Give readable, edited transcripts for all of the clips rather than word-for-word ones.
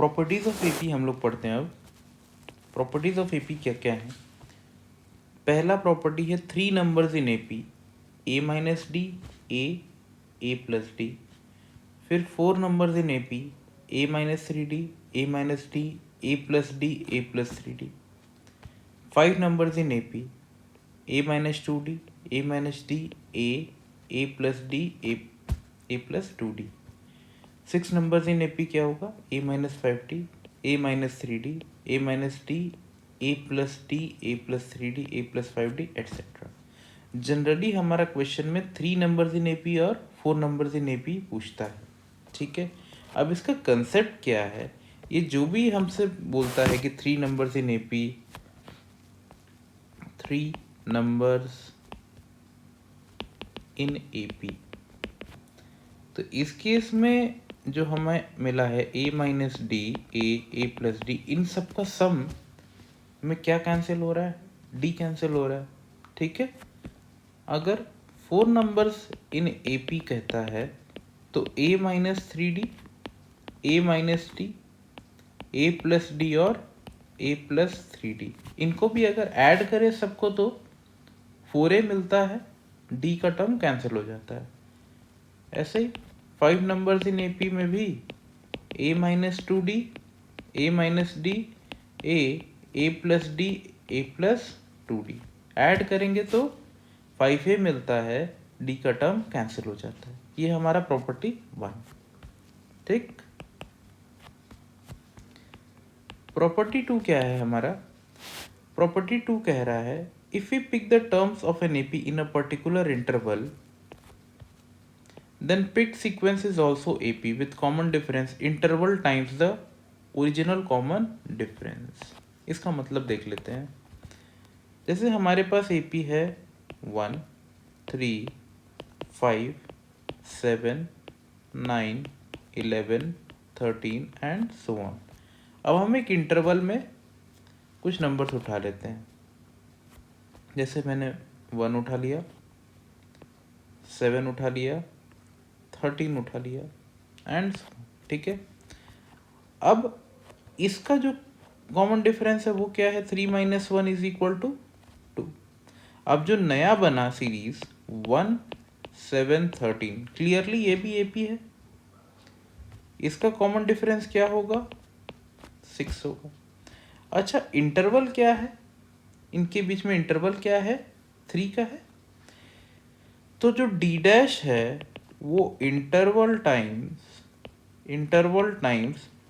Properties of AP हम लोग पढ़ते हैं। अब प्रॉपर्टीज ऑफ एपी क्या क्या है। पहला प्रॉपर्टी है 3 numbers in AP, A minus D, A plus D. फिर 4 numbers in AP, A minus 3 D, A minus D, A plus D, A plus 3 D. 5 numbers in AP, A minus 2 D, A minus D, A plus D, A plus 2 D. 6 numbers in AP क्या होगा, ए minus 5 D, ए minus 3 D, ए minus D, ए plus D, ए plus 3 D, ए plus 5 D etcetera. Generally हमारा question में 3 numbers in AP और 4 numbers in AP पूछता है, ठीक है। अब इसका कंसेप्ट क्या है, ये जो भी हमसे बोलता है कि 3 numbers in AP, 3 numbers in AP, तो इस केस में जो हमें मिला है ए माइनस डी, ए प्लस डी, इन सब का सम में क्या कैंसिल हो रहा है, डी कैंसिल हो रहा है, ठीक है। अगर 4 नंबर्स इन एपी कहता है तो ए माइनस 3 डी, ए माइनस डी, ए प्लस डी और ए प्लस 3 डी, इनको भी अगर ऐड करें सबको तो 4a मिलता है, डी का टर्म कैंसिल हो जाता है। ऐसे ही 5 नंबर्स इन एपी में भी ए माइनस 2 डी, ए माइनस डी, ए प्लस डी, ए प्लस 2 डी, ऐड करेंगे तो 5a मिलता है, डी का टर्म कैंसिल हो जाता है। ये हमारा प्रॉपर्टी 1, ठीक। प्रॉपर्टी 2 क्या है हमारा, प्रॉपर्टी 2 कह रहा है if we pick the terms of an AP in a particular interval then picked sequence is also AP with common difference interval times the original common difference। इसका मतलब देख लेते हैं। जैसे हमारे पास AP है 1, 3, 5, 7, 9, 11, 13 एंड सो ऑन। अब हम एक इंटरवल में कुछ नंबर्स उठा लेते हैं। जैसे मैंने 1 उठा लिया, 7 उठा लिया, 13 उठा लिया एंड, ठीक है। अब इसका जो कॉमन डिफरेंस है वो क्या है, 3 माइनस 1 इज इक्वल टू 2। अब जो नया बना सीरीज 1, 7, 13, क्लियरली ये भी एपी है, इसका कॉमन डिफरेंस क्या होगा, 6 होगा। अच्छा, इंटरवल क्या है, इनके बीच में इंटरवल क्या है, 3 का है। तो जो डी डैश है वो इंटरवल टाइम्स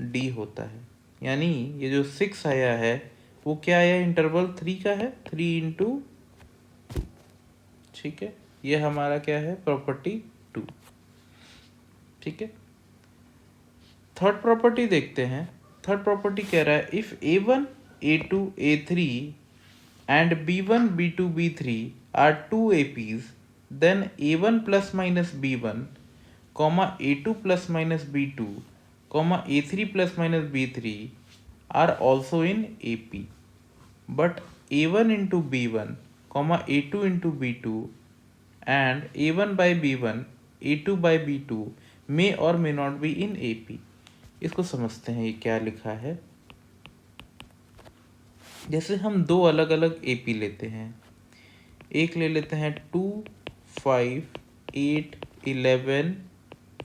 डी होता है, यानी ये जो 6 आया है वो क्या आया, इंटरवल 3 का है, 3 इंटू 2, ठीक है। ये हमारा क्या है, प्रॉपर्टी 2, ठीक है। थर्ड प्रॉपर्टी देखते हैं। थर्ड प्रॉपर्टी कह रहा है if A1, A2, A3 and B1, B2, B3 are 2 APs then A1 plus minus B1, comma A2 plus minus B2, comma A3 plus minus B3 are also in AP, but A1 into B1, comma A2 into B2 and A1 by B1, A2 by B2 may or may not be in AP। इसको समझते हैं ये क्या लिखा है। जैसे हम दो अलग अलग AP लेते हैं, एक ले लेते हैं 2, 5, 8, 11,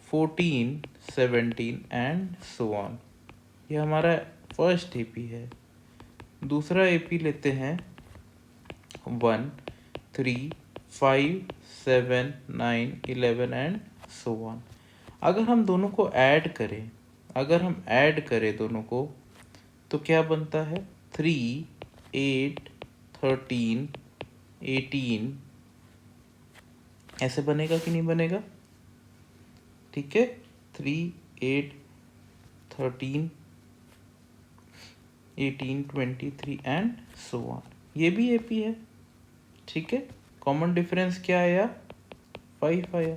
14, 17 एंड सो ऑन, ये हमारा फर्स्ट एपी है। दूसरा एपी लेते हैं 1, 3, 5, 7, 9, 11 एंड सो ऑन। अगर हम दोनों को ऐड करें, दोनों को, तो क्या बनता है, 3, 8, 13, 18, ऐसे बनेगा कि नहीं बनेगा, ठीक है। 3, 8, 13, 18, 23 एंड सो ऑन, ये भी एपी है, ठीक है। कॉमन डिफरेंस क्या आया, 5 आया।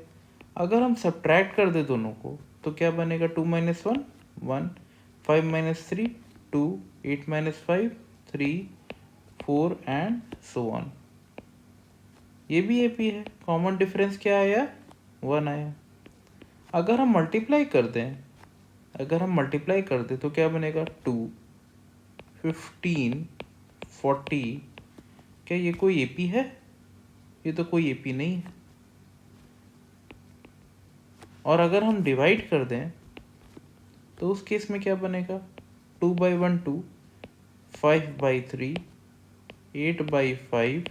अगर हम सब्ट्रैक्ट कर दे दोनों को तो क्या बनेगा, 2 minus 1, 1, 5 minus 3, 2, 8 minus 5, 3, 4 and so on, ये भी एपी है। कॉमन डिफरेंस क्या आया, 1 आया। अगर हम मल्टीप्लाई कर दें अगर हम मल्टीप्लाई कर दे तो क्या बनेगा 2, 15, 40। क्या ये कोई एपी है? ये तो कोई एपी नहीं है। और अगर हम डिवाइड कर दें तो उस केस में क्या बनेगा 2/1 2, 5/3, 8/5,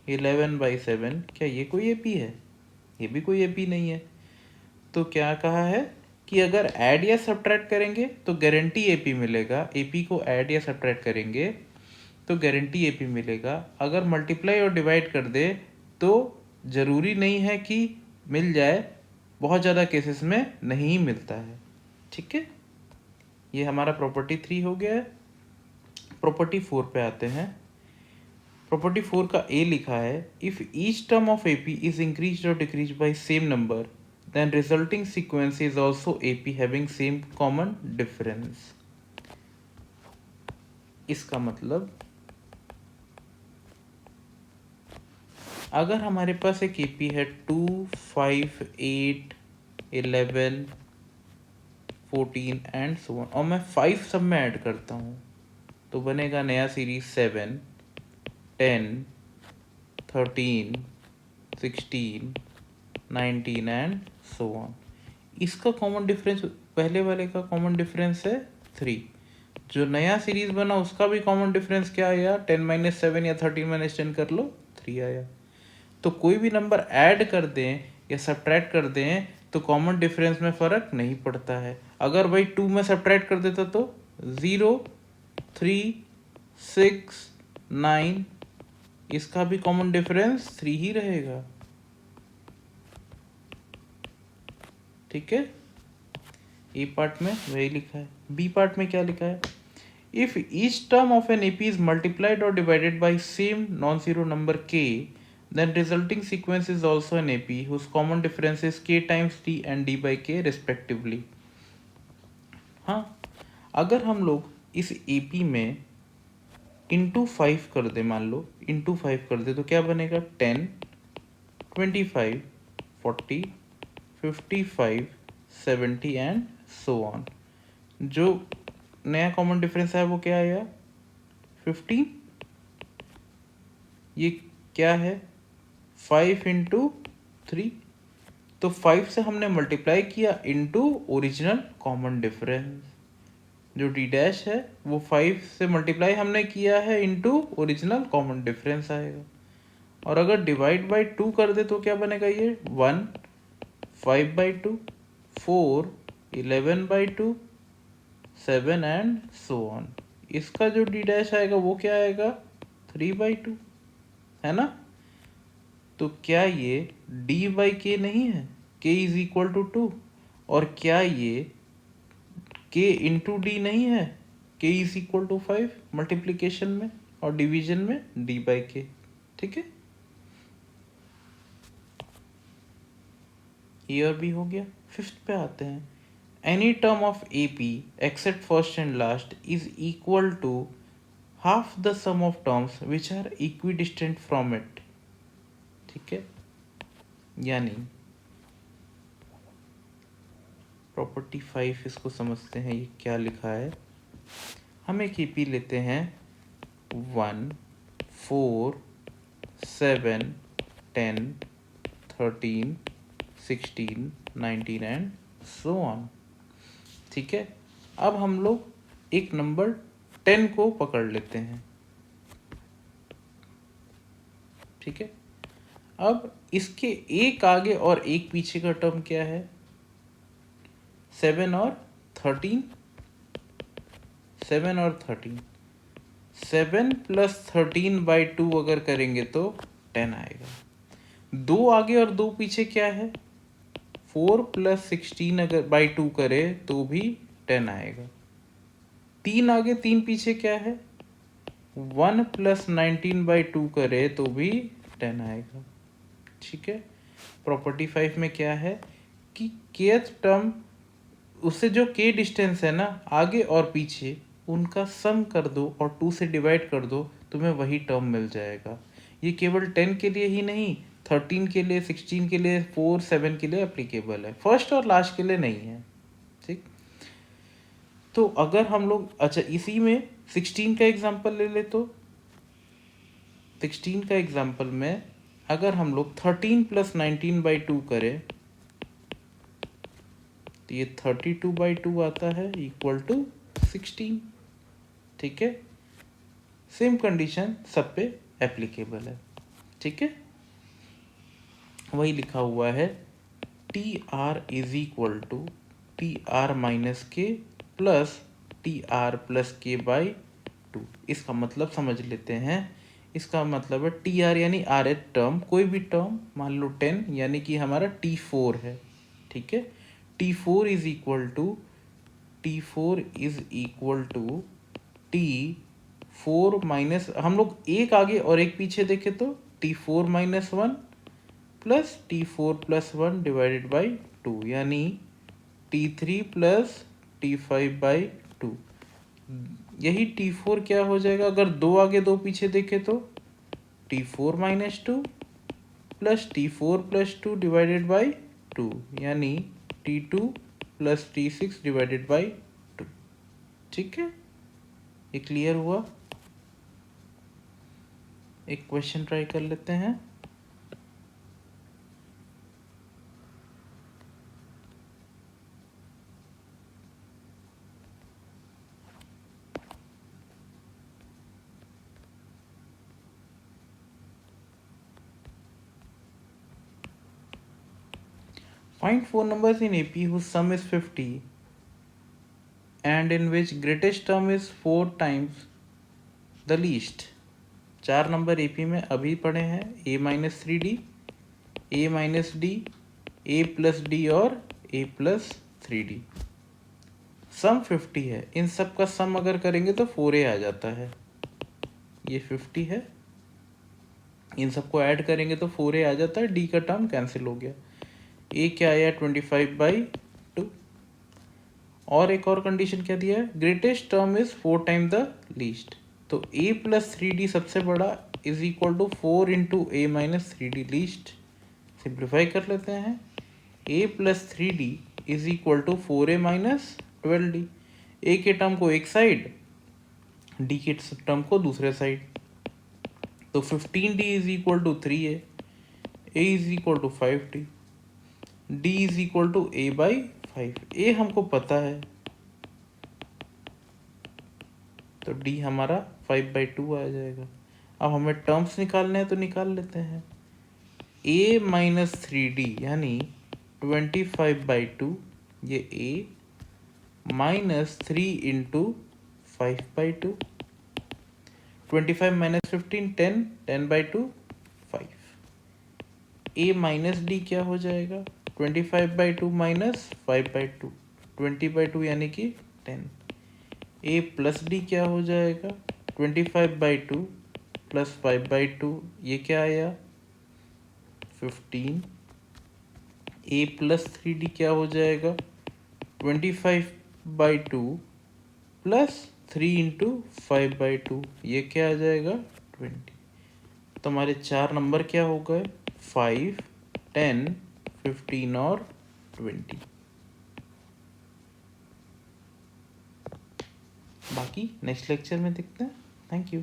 11/7। क्या ये कोई एपी है? ये भी कोई एपी नहीं है। तो क्या कहा है कि अगर ऐड या सब्ट्रैक्ट करेंगे तो गारंटी एपी मिलेगा। एपी को ऐड या सब्ट्रैक्ट करेंगे तो गारंटी एपी मिलेगा। अगर मल्टीप्लाई और डिवाइड कर दे तो ज़रूरी नहीं है कि मिल जाए, बहुत ज़्यादा केसेस में नहीं मिलता है। ठीक है, ये हमारा प्रॉपर्टी 3 हो गया है। प्रॉपर्टी 4 पे आते हैं। प्रॉपर्टी 4 का ए लिखा है, if each term of AP is increase और decrease by same number then resulting sequence is also AP having same common difference। इसका मतलब अगर हमारे पास एक AP है 2, 5, 8, 11, 14 एंड सो ऑन, और मैं 5 सब में ऐड करता हूँ तो बनेगा नया सीरीज 7, 10, 13, 16, 19 एंड सो ऑन। इसका कॉमन डिफरेंस पहले वाले का कॉमन डिफरेंस है 3। जो नया सीरीज बना उसका भी कॉमन डिफरेंस क्या आया 10-7 या 13-10 कर लो 3 आया। तो कोई भी नंबर ऐड कर दें या सब्ट्रैक्ट कर दें तो कॉमन डिफरेंस में फ़र्क नहीं पड़ता है। अगर भाई 2 में सब्ट्रैक्ट कर देता तो 0, 3, 6, 9, इसका भी कॉमन डिफरेंस 3 ही रहेगा। ठीक है, ए पार्ट में वही लिखा है। बी पार्ट में क्या लिखा है, if each term of an AP is multiplied और divided by same non zero number k, then resulting sequence is also an AP whose common difference is k times d and d by k respectively। हाँ, अगर हम लोग इस AP में into 5 कर दे, मान लो into 5 कर दे तो क्या बनेगा 10, 25, 40, 55, 70 एंड सो ऑन। जो नया कॉमन डिफरेंस है वो क्या आया 15। ये क्या है 5 इंटू 3, तो 5 से हमने मल्टीप्लाई किया इंटू ओरिजिनल कॉमन डिफरेंस। जो डी डैश है वो 5 से मल्टीप्लाई हमने किया है इंटू ओरिजिनल कॉमन डिफरेंस आएगा। और अगर डिवाइड बाई 2 कर दे तो क्या बनेगा ये 1, 5/2, 4, 11/2, 7 एंड सो ऑन। इसका जो डी डैश आएगा वो क्या आएगा 3/2, है ना। तो क्या ये डी बाई के नहीं है, के इज इक्वल टू 2। और क्या ये के इंटू डी नहीं है, के इज इक्वल टू 5 मल्टीप्लीकेशन में और डिवीजन में डी बाई के। ठीक है, ये और भी हो गया। फिफ्थ पे आते हैं, any term of A P except first and last is equal to half the sum of terms which are equidistant from it. ठीक है, यानी प्रॉपर्टी 5 इसको समझते हैं, ये क्या लिखा है। हम एक ईपी लेते हैं 1, 4, 7, 10, 13, 16, 19 एंड सो ऑन। ठीक है, अब हम लोग एक नंबर 10 को पकड़ लेते हैं। ठीक है, अब इसके एक आगे और एक पीछे का टर्म क्या है 7 और 13। 7 और 13, 7 + 13/2 अगर करेंगे तो 10 आएगा। 2 आगे और 2 पीछे क्या है 4 + 16 अगर बाई 2 करे तो भी 10 आएगा। 3 आगे 3 पीछे क्या है 1 + 19/2 करे तो भी 10 आएगा। ठीक है, प्रॉपर्टी 5 में क्या है कि kth टर्म उससे जो k डिस्टेंस है ना आगे और पीछे उनका सम कर दो और 2 से डिवाइड कर दो, तुम्हें वही टर्म मिल जाएगा। ये केवल 10 के लिए ही नहीं, 13 के लिए, 16 के लिए, 4, 7 के लिए एप्लीकेबल है, फर्स्ट और लास्ट के लिए नहीं है। ठीक, तो अगर हम लोग अच्छा इसी में 16 का एग्जांपल ले ले तो 16 का एग्जांपल में अगर हम लोग 13 प्लस 19/2 करें तो ये 32/2 आता है इक्वल टू 16। ठीक है, सेम कंडीशन सब पे एप्लीकेबल है। ठीक है, वही लिखा हुआ है T R is equal to T R minus K plus T R plus K by 2। इसका मतलब समझ लेते हैं। इसका मतलब है टी आर यानी आर एच टर्म, कोई भी टर्म मान लो 10 यानी कि हमारा T4 है। ठीक है, T4 is equal to T4 minus, हम लोग एक आगे और एक पीछे देखे तो T4 minus 1 plus T4 plus 1 divided by 2 यानी T3 प्लस T5/2। यही T4 क्या हो जाएगा, अगर दो आगे दो पीछे देखे तो T4 minus 2 plus T4 plus 2 divided by 2 यानी T2 plus T6 divided by 2। ठीक है, ये क्लियर हुआ। एक क्वेश्चन ट्राई कर लेते हैं। Find four numbers in AP whose sum is 50 and in which greatest term is 4 times the least। 4 number AP में अभी पढ़े हैं a minus 3d, a minus d, a plus d और a प्लस 3d। सम 50 है, इन सब का सम अगर करेंगे तो 4a आ जाता है। ये 50 है, इन सबको ऐड करेंगे तो 4a आ जाता है, d का टर्म कैंसिल हो गया। a क्या आया 25/2। और एक और कंडीशन क्या दिया है, greatest term is 4 time the least. तो a प्लस 3d सबसे बड़ा is equal to 4 into a minus 3d least. Simplify कर लेते हैं, a plus 3d is equal to 4a minus 12d। a के टर्म को एक साइड, d के टर्म को दूसरे साइड। तो 15d is equal to 3a, a is equal to 5d, d is equal to a/5। a हमको पता है तो d हमारा 5/2 आ जाएगा। अब हमें टर्म्स निकालने हैं तो निकाल लेते हैं। a माइनस 3d यानी 25/2, ये a minus 3 into 5/2। 25 minus 15 10, 10/2 5। a minus D क्या हो जाएगा 25/2 माइनस 5/2, 20/2 यानी कि 10। a प्लस डी क्या हो जाएगा 25/2 प्लस 5/2, ये क्या आया 15। a प्लस 3d क्या हो जाएगा 25/2 प्लस 3 इंटू 5/2, ये क्या आ जाएगा 20। तो हमारे 4 नंबर क्या हो गए 5, 10, 15 और 20। बाकी नेक्स्ट लेक्चर में देखते हैं। Thank you.